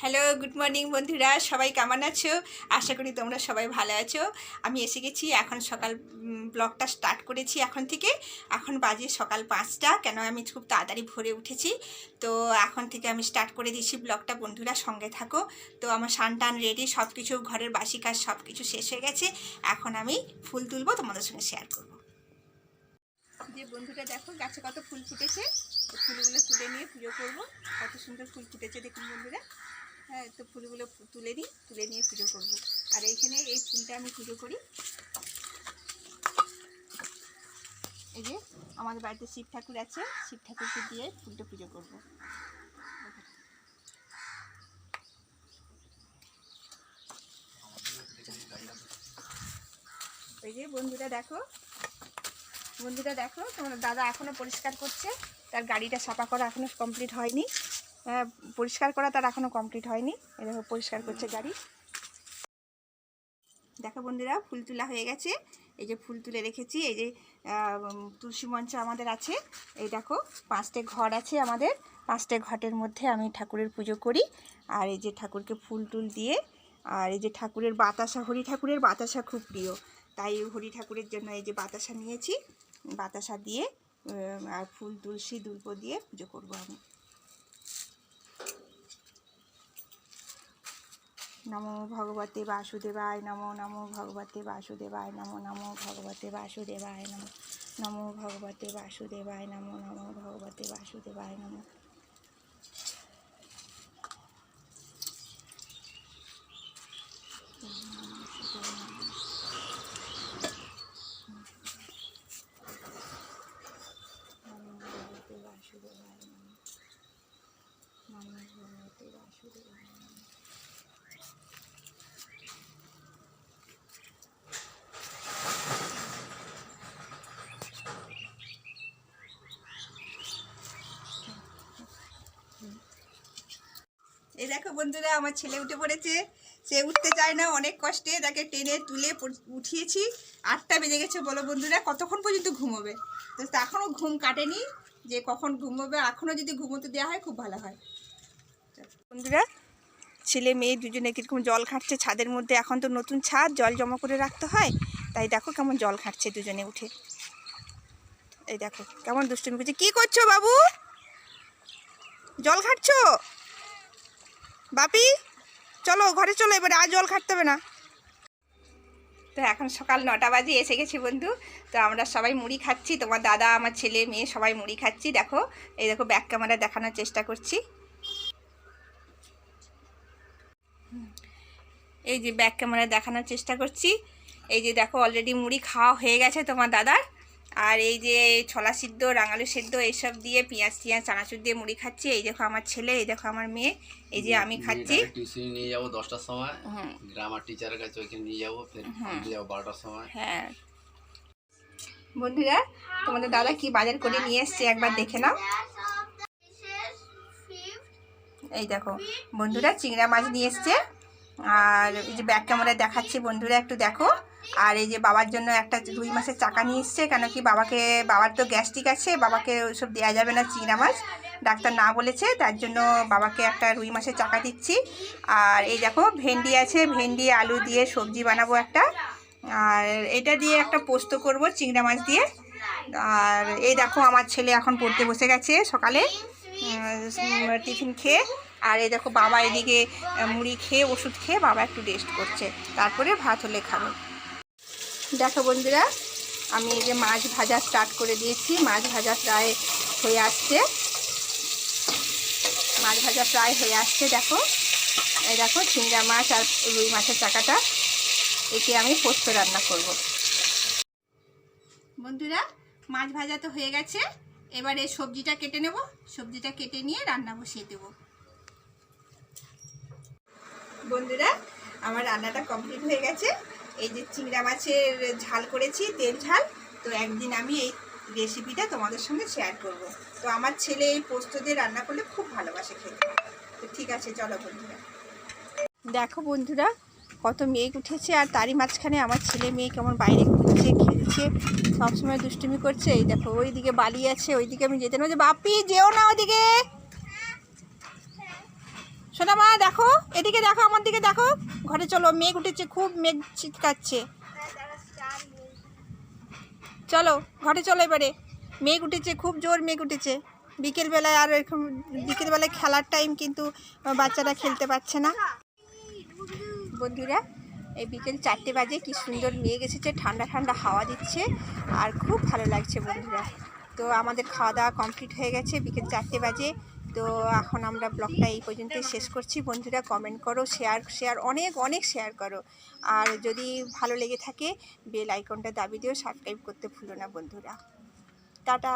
Hello, good morning বন্ধুরা, সবাই কেমন আছো? আশা করি তোমরা সবাই ভালো আছো। আমি এসে গেছি, এখন সকাল ব্লগটা স্টার্ট করেছি এখন থেকে। এখন বাজে সকাল 5টা, কেন আমি খুব তাড়াতাড়ি ভোরে উঠেছি। তো এখন থেকে আমি স্টার্ট করে দিয়েছি ব্লগটা, বন্ধুরা সঙ্গে থাকো। তো আমার সানটান রেডি, সব কিছু ঘরের বাসি কাজ সব কিছু শেষ হয়ে গেছে। এখন আমি ফুল তুলবো, তোমাদের সঙ্গে শেয়ার করবো। যে বন্ধুরা দেখো, গাছে কত ফুল ফুটেছে, ফুলগুলো তুলে নিয়ে পুজো করবো। কত সুন্দর ফুল ফুটেছে দেখুন বন্ধুরা। হ্যাঁ, তো ফুলগুলো তুলে নিই, তুলে নিয়ে পুজো করব। আর এইখানে এই ফুলটা আমি পুজো করি। এই যে আমাদের বাড়িতে শিব ঠাকুর আছে, শিব ঠাকুরকে দিয়ে ফুলটা পুজো করব। এই যে বন্ধুরা দেখো, তোমার দাদা এখনও পরিষ্কার করছে, তার গাড়িটা সাফা করা এখনও কমপ্লিট হয়নি। পরিষ্কার করা তার এখনও কমপ্লিট হয়নি। এরকম পরিষ্কার করছে গাড়ি। দেখো বন্ধুরা, ফুল তোলা হয়ে গেছে। এই যে ফুল তুলে রেখেছি। এই যে তুলসী মঞ্চ আমাদের আছে। এই দেখো 5টে ঘর আছে আমাদের। 5টে ঘটের মধ্যে আমি ঠাকুরের পুজো করি। আর এই যে ঠাকুরকে ফুল টুল দিয়ে, আর এই যে ঠাকুরের বাতাসা, হরি ঠাকুরের বাতাসা খুব প্রিয়, তাই হরি ঠাকুরের জন্য এই যে বাতাসা নিয়েছি। বাতাসা দিয়ে আর ফুল তুলসী দুল্প দিয়ে পুজো করব আমি। নমো ভগবতে বাসুদেবায় নমো, নমো ভগবতে বাসুদেবায় নমো, নমো ভগবতে বাসুদেবায় নমো, নমো ভগবতে বাসুদেবায় নমো, নমো ভগবতে বাসুদেবায় নমো। এই দেখো বন্ধুরা, আমার ছেলে উঠে পড়েছে। সে উঠতে চায় না, অনেক কষ্টে তাকে টেনে তুলে উঠিয়েছি। 8টা বেজে গেছে। বলো বন্ধুরা, কতক্ষণ পর্যন্ত ঘুমোবে? তো এখনও ঘুম কাটেনি, যে কখন ঘুমোবে। এখনও যদি ঘুমোতে দেওয়া হয় খুব ভালো হয়। বন্ধুরা, ছেলে মেয়ে দুজনে কীরকম জল ঘাঁটছে ছাদের মধ্যে। এখন তো নতুন ছাদ, জল জমা করে রাখতে হয়, তাই দেখো কেমন জল ঘাঁটছে দুজনে উঠে। এই দেখো কেমন দুষ্টুমি করছে। কী করছো বাবু? জল ঘাঁটছো? বাপি চলো ঘরে চলো, এবারে আর জল ঘাঁটতে হবে না। তো এখন সকাল 9টা বাজে, এসে গেছি বন্ধু। তো আমরা সবাই মুড়ি খাচ্ছি, তোমার দাদা, আমার ছেলে মেয়ে সবাই মুড়ি খাচ্ছি। দেখো, এই দেখো ব্যাক ক্যামেরা দেখানোর চেষ্টা করছি। এই যে ব্যাক ক্যামেরা দেখানোর চেষ্টা করছি। এই যে দেখো, অলরেডি মুড়ি খাওয়া হয়ে গেছে তোমার দাদার। আর এই যে ছোলা সিদ্ধ, রাঙালু সিদ্ধ এইসব দিয়ে পেঁয়াজ টিয়াজ চানাচুর দিয়ে মুড়ি খাচ্ছি। এই দেখো আমার ছেলে, এই দেখো আমার মেয়ে, এই যে আমি খাচ্ছি। টিউশন নিয়ে যাবো 10টার সময়, গ্রামার টিচারের কাছে ওইখানে নিয়ে যাবো, ফের যাবো 12টার সময়। হ্যাঁ বন্ধুরা, তোমাদের দাদা কি বাজার করে নিয়ে এসছে একবার দেখে নাও। এই দেখো বন্ধুরা, চিংড়া মাছ নিয়ে এসছে। আর এই যে ব্যাক ক্যামেরায় দেখাচ্ছি বন্ধুরা, একটু দেখো। আর এই যে বাবার জন্য একটা রুই মাছের চাকা নিয়ে এসছে, কেন কি বাবার তো গ্যাস্ট্রিক আছে, বাবাকে ওইসব দেওয়া যাবে না চিংড়া মাছ, ডাক্তার না বলেছে। তার জন্য বাবাকে একটা রুই মাছের চাকা দিচ্ছি। আর এই দেখো ভেন্ডি আছে, ভেন্ডি আলু দিয়ে সবজি বানাবো একটা। আর এটা দিয়ে একটা পোস্ত করব চিংড়া মাছ দিয়ে। আর এই দেখো আমার ছেলে এখন পড়তে বসে গেছে সকালে টিফিন খেয়ে। আর এই দেখো বাবা এদিকে মুড়ি খেয়ে, ওষুধ খেয়ে বাবা একটু রেস্ট করছে, তারপরে ভাত হলে খাবো। দেখো বন্ধুরা, আমি এই যে মাছ ভাজা স্টার্ট করে দিয়েছি। মাছ ভাজা প্রায় হয়ে আসছে, মাছ ভাজা প্রায় হয়ে আসছে। দেখো, এই দেখো চিংড়া মাছ আর রুই মাছের চাকাটা, একে আমি পোস্ত রান্না করব। বন্ধুরা, মাছ ভাজা তো হয়ে গেছে, এবারে সবজিটা কেটে নেব। সবজিটা কেটে নিয়ে রান্না বসিয়ে দেব। বন্ধুরা, আমার রান্নাটা কমপ্লিট হয়ে গেছে। এই যে চিংড়া মাছের ঝাল করেছি, তেল ঝাল। তো একদিন আমি এই রেসিপিটা তোমাদের সঙ্গে শেয়ার করব। তো আমার ছেলে এই পোস্ত দিয়ে রান্না করলে খুব ভালোবাসে খেতে। তো ঠিক আছে, চলো বন্ধুরা। দেখো বন্ধুরা, কত মেঘ উঠেছে, আর তারই মাঝখানে আমার ছেলে মেয়ে কেমন বাইরে ঘুরছে, খেলছে, সবসময় দুষ্টুমি করছে। এই দেখো ওইদিকে বালি আছে, ওইদিকে আমি যেতে না, যে বাপি যেও না ওদিকে। সোনা মা দেখো, এদিকে দেখো, আমার দিকে দেখো, ঘরে চলো, মেঘ উঠেছে, খুব মেঘ ছিটকাচ্ছে। চলো ঘরে চলো এবারে, মেঘ উঠেছে, খুব জোর মেঘ উঠেছে। বিকেলবেলায় আর এরকম বিকেলবেলায় খেলার টাইম, কিন্তু বাচ্চারা খেলতে পারছে না। বন্ধুরা এই বিকেল 4টে বাজে, কি সুন্দর মেঘ এসেছে, ঠান্ডা ঠান্ডা হাওয়া দিচ্ছে, আর খুব ভালো লাগছে বন্ধুরা। তো আমাদের খাওয়া দাওয়া কমপ্লিট হয়ে গেছে, বিকেল 4টে বাজে। তো এখন আমরা ব্লগটা এই পর্যন্তই শেষ করছি। বন্ধুরা কমেন্ট করো, শেয়ার অনেক অনেক শেয়ার করো, আর যদি ভালো লেগে থাকে বেল আইকনটা দাবি দিও, সাবস্ক্রাইব করতে ভুলো না বন্ধুরা। টাটা।